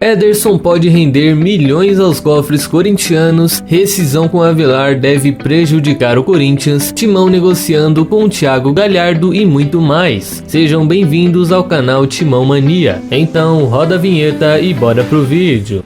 Ederson pode render milhões aos cofres corintianos, rescisão com Avelar deve prejudicar o Corinthians, Timão negociando com Thiago Galhardo e muito mais. Sejam bem-vindos ao canal Timão Mania. Então roda a vinheta e bora pro vídeo.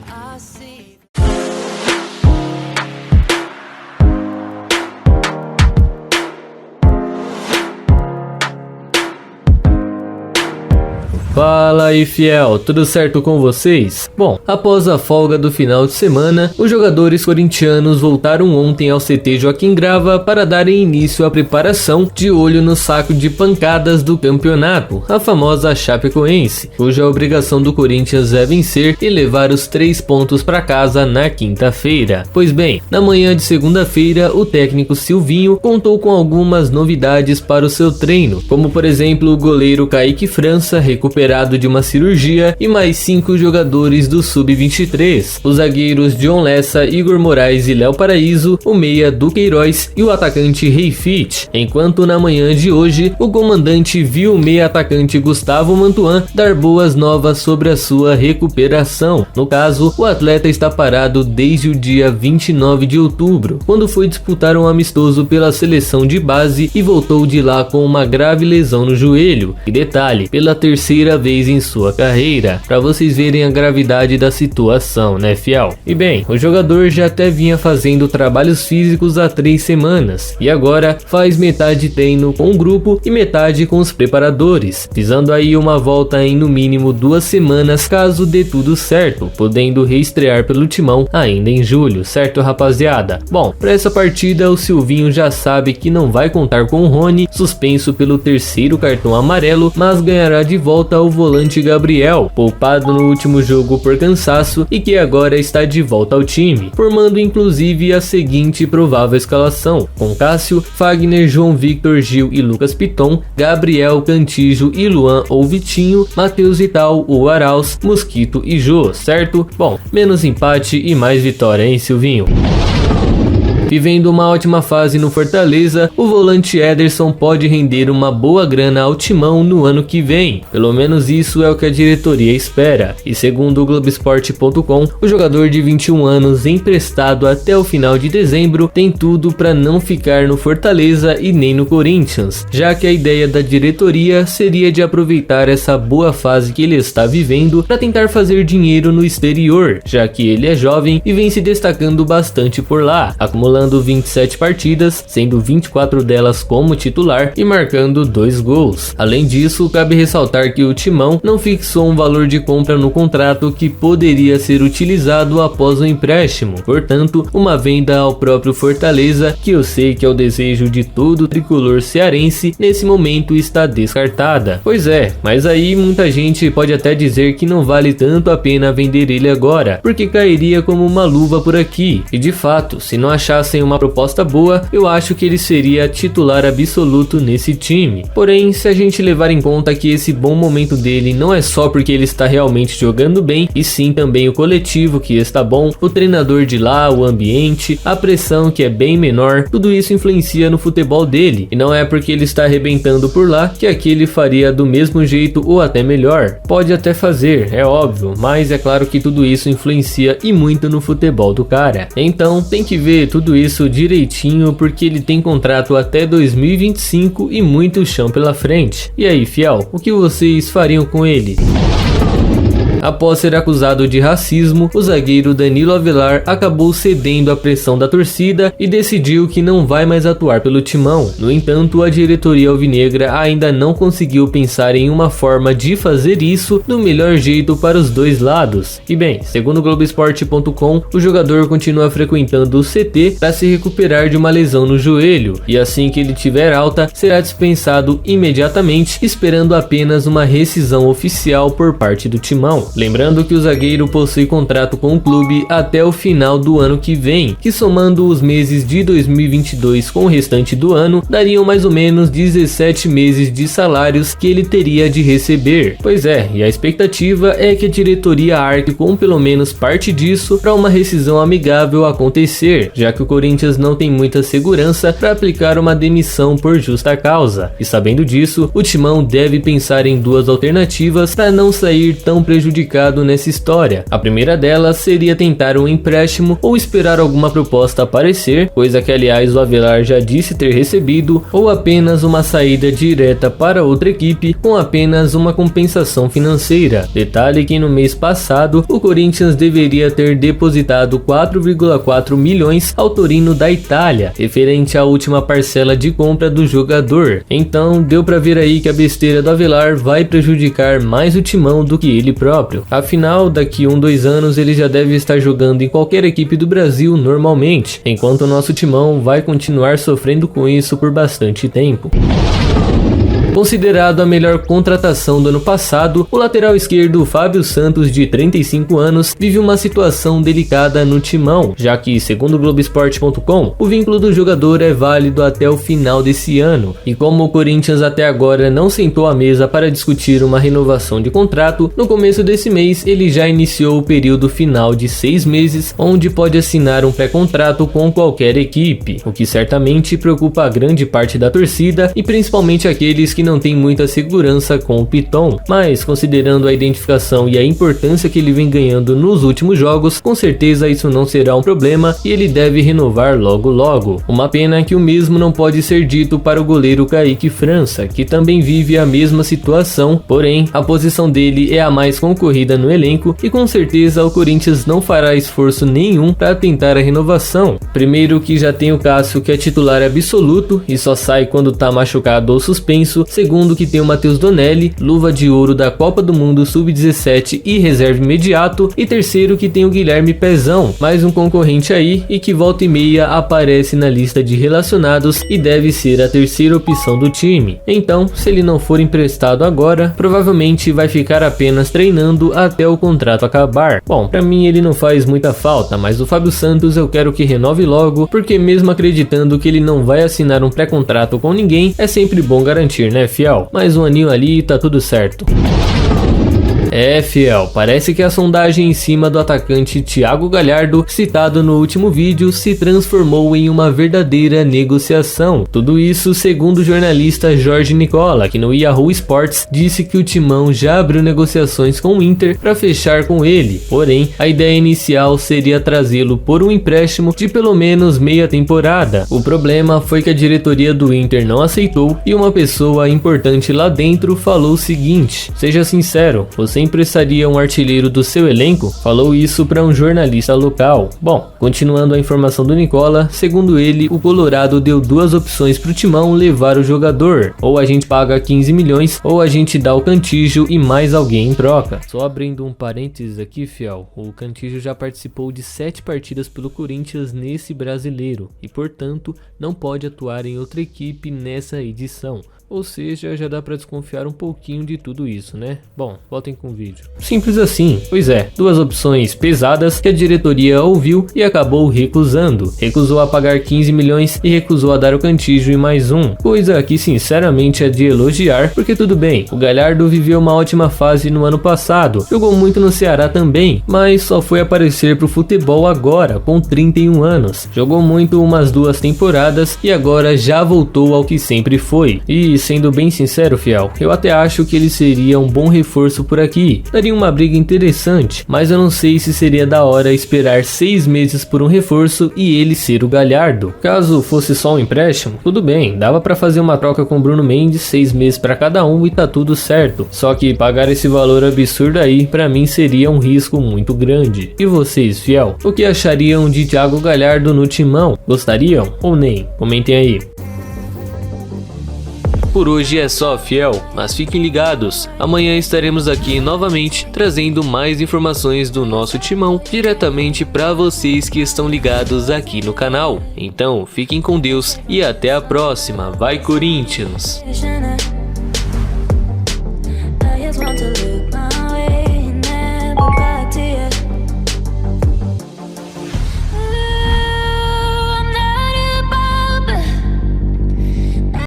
Fala aí, fiel, tudo certo com vocês? Bom, após a folga do final de semana, os jogadores corintianos voltaram ontem ao CT Joaquim Grava para darem início à preparação de olho no saco de pancadas do campeonato, a famosa Chapecoense, cuja obrigação do Corinthians é vencer e levar os 3 pontos para casa na quinta-feira. Pois bem, na manhã de segunda-feira, o técnico Silvinho contou com algumas novidades para o seu treino, como por exemplo o goleiro Kaique França recuperado de uma cirurgia e mais 5 jogadores do Sub-23, os zagueiros John Lessa, Igor Moraes e Léo Paraíso, o meia Duqueiroz e o atacante Reifit, enquanto na manhã de hoje o comandante viu o meia atacante Gustavo Mantuan dar boas novas sobre a sua recuperação. No caso, o atleta está parado desde o dia 29 de outubro, quando foi disputar um amistoso pela seleção de base e voltou de lá com uma grave lesão no joelho, e detalhe, pela terceira vez em sua carreira, para vocês verem a gravidade da situação, né, fiel? E bem, o jogador já até vinha fazendo trabalhos físicos há 3 semanas e agora faz metade treino com o grupo e metade com os preparadores, visando aí uma volta em no mínimo 2 semanas caso dê tudo certo, podendo reestrear pelo Timão ainda em julho, certo, rapaziada? Bom, para essa partida o Silvinho já sabe que não vai contar com o Rony, suspenso pelo 3º cartão amarelo, mas ganhará de volta o volante Gabriel, poupado no último jogo por cansaço e que agora está de volta ao time, formando inclusive a seguinte provável escalação, com Cássio, Fagner, João Victor, Gil e Lucas Piton, Gabriel, Cantijo e Luan ou Vitinho, Matheus Vital, o Arauz, Mosquito e Jô, certo? Bom, menos empate e mais vitória, hein, Silvinho? Vivendo uma ótima fase no Fortaleza, o volante Ederson pode render uma boa grana ao Timão no ano que vem. Pelo menos isso é o que a diretoria espera. E segundo o Globoesporte.com, o jogador de 21 anos emprestado até o final de dezembro tem tudo para não ficar no Fortaleza e nem no Corinthians, já que a ideia da diretoria seria de aproveitar essa boa fase que ele está vivendo para tentar fazer dinheiro no exterior, já que ele é jovem e vem se destacando bastante por lá, acumulando 27 partidas, sendo 24 delas como titular e marcando 2 gols. Além disso, cabe ressaltar que o Timão não fixou um valor de compra no contrato que poderia ser utilizado após o empréstimo, portanto, uma venda ao próprio Fortaleza, que eu sei que é o desejo de todo o tricolor cearense, nesse momento está descartada. Pois é, mas aí muita gente pode até dizer que não vale tanto a pena vender ele agora, porque cairia como uma luva por aqui, e de fato, se não achassem uma proposta boa, eu acho que ele seria titular absoluto nesse time. Porém, se a gente levar em conta que esse bom momento dele não é só porque ele está realmente jogando bem, e sim também o coletivo que está bom, o treinador de lá, o ambiente, a pressão que é bem menor, tudo isso influencia no futebol dele, e não é porque ele está arrebentando por lá que aqui ele faria do mesmo jeito ou até melhor. Pode até fazer, é óbvio, mas é claro que tudo isso influencia e muito no futebol do cara. Então tem que ver tudo isso direitinho, porque ele tem contrato até 2025 e muito chão pela frente. E aí, fiel, o que vocês fariam com ele? Após ser acusado de racismo, o zagueiro Danilo Avelar acabou cedendo à pressão da torcida e decidiu que não vai mais atuar pelo Timão. No entanto, a diretoria alvinegra ainda não conseguiu pensar em uma forma de fazer isso do melhor jeito para os dois lados. E bem, segundo o Globoesporte.com, o jogador continua frequentando o CT para se recuperar de uma lesão no joelho, e assim que ele tiver alta, será dispensado imediatamente, esperando apenas uma rescisão oficial por parte do Timão. Lembrando que o zagueiro possui contrato com o clube até o final do ano que vem, que somando os meses de 2022 com o restante do ano, dariam mais ou menos 17 meses de salários que ele teria de receber. Pois é, e a expectativa é que a diretoria arque com pelo menos parte disso para uma rescisão amigável acontecer, já que o Corinthians não tem muita segurança para aplicar uma demissão por justa causa. E sabendo disso, o Timão deve pensar em duas alternativas para não sair tão prejudicado prejudicado nessa história. A primeira delas seria tentar um empréstimo ou esperar alguma proposta aparecer, coisa que aliás o Avelar já disse ter recebido, ou apenas uma saída direta para outra equipe com apenas uma compensação financeira. Detalhe que no mês passado o Corinthians deveria ter depositado 4,4 milhões ao Torino da Itália, referente à última parcela de compra do jogador. Então deu pra ver aí que a besteira do Avelar vai prejudicar mais o Timão do que ele próprio. Afinal, daqui 2 anos ele já deve estar jogando em qualquer equipe do Brasil normalmente, enquanto o nosso Timão vai continuar sofrendo com isso por bastante tempo. Considerado a melhor contratação do ano passado, o lateral esquerdo Fábio Santos, de 35 anos, vive uma situação delicada no Timão, já que, segundo o Globoesporte.com, o vínculo do jogador é válido até o final desse ano, e como o Corinthians até agora não sentou à mesa para discutir uma renovação de contrato, no começo desse mês ele já iniciou o período final de 6 meses, onde pode assinar um pré-contrato com qualquer equipe, o que certamente preocupa a grande parte da torcida e principalmente aqueles que não tem muita segurança com o Piton, mas considerando a identificação e a importância que ele vem ganhando nos últimos jogos, com certeza isso não será um problema e ele deve renovar logo logo. Uma pena que o mesmo não pode ser dito para o goleiro Kaique França, que também vive a mesma situação, porém a posição dele é a mais concorrida no elenco e com certeza o Corinthians não fará esforço nenhum para tentar a renovação. Primeiro que já tem o Cássio, que é titular absoluto e só sai quando tá machucado ou suspenso. Segundo que tem o Matheus Donelli, luva de ouro da Copa do Mundo Sub-17 e reserva imediato. E terceiro que tem o Guilherme Pezão, mais um concorrente aí e que volta e meia aparece na lista de relacionados e deve ser a terceira opção do time. Então, se ele não for emprestado agora, provavelmente vai ficar apenas treinando até o contrato acabar. Bom, pra mim ele não faz muita falta, mas o Fábio Santos eu quero que renove logo, porque mesmo acreditando que ele não vai assinar um pré-contrato com ninguém, é sempre bom garantir, né, fiel? Mais um aninho ali e tá tudo certo. É, fiel, parece que a sondagem em cima do atacante Thiago Galhardo, citado no último vídeo, se transformou em uma verdadeira negociação. Tudo isso segundo o jornalista Jorge Nicola, que no Yahoo Sports disse que o Timão já abriu negociações com o Inter para fechar com ele, porém a ideia inicial seria trazê-lo por um empréstimo de pelo menos meia temporada. O problema foi que a diretoria do Inter não aceitou e uma pessoa importante lá dentro falou o seguinte: seja sincero, você emprestaria um artilheiro do seu elenco? Falou isso para um jornalista local. Bom, continuando a informação do Nicola, segundo ele, o Colorado deu 2 opções para o Timão levar o jogador: ou a gente paga 15 milhões, ou a gente dá o Cantígio e mais alguém em troca. Só abrindo um parênteses aqui, fiel, o Cantígio já participou de 7 partidas pelo Corinthians nesse brasileiro e, portanto, não pode atuar em outra equipe nessa edição. Ou seja, já dá pra desconfiar um pouquinho de tudo isso, né? Bom, voltem com o vídeo. Simples assim. Pois é, 2 opções pesadas que a diretoria ouviu e acabou recusando. Recusou a pagar 15 milhões e recusou a dar o Cantígio e mais um. Coisa que sinceramente é de elogiar, porque tudo bem, o Galhardo viveu uma ótima fase no ano passado, jogou muito no Ceará também, mas só foi aparecer pro futebol agora, com 31 anos. Jogou muito umas 2 temporadas e agora já voltou ao que sempre foi. E sendo bem sincero, fiel, eu até acho que ele seria um bom reforço por aqui, daria uma briga interessante, mas eu não sei se seria da hora esperar 6 meses por um reforço e ele ser o Galhardo. Caso fosse só um empréstimo, tudo bem, dava pra fazer uma troca com Bruno Mendes, 6 meses pra cada um e tá tudo certo, só que pagar esse valor absurdo aí, pra mim seria um risco muito grande. E vocês, fiel, o que achariam de Thiago Galhardo no Timão? Gostariam ou nem? Comentem aí. Por hoje é só, fiel, mas fiquem ligados, amanhã estaremos aqui novamente trazendo mais informações do nosso Timão diretamente para vocês que estão ligados aqui no canal. Então fiquem com Deus e até a próxima, vai Corinthians!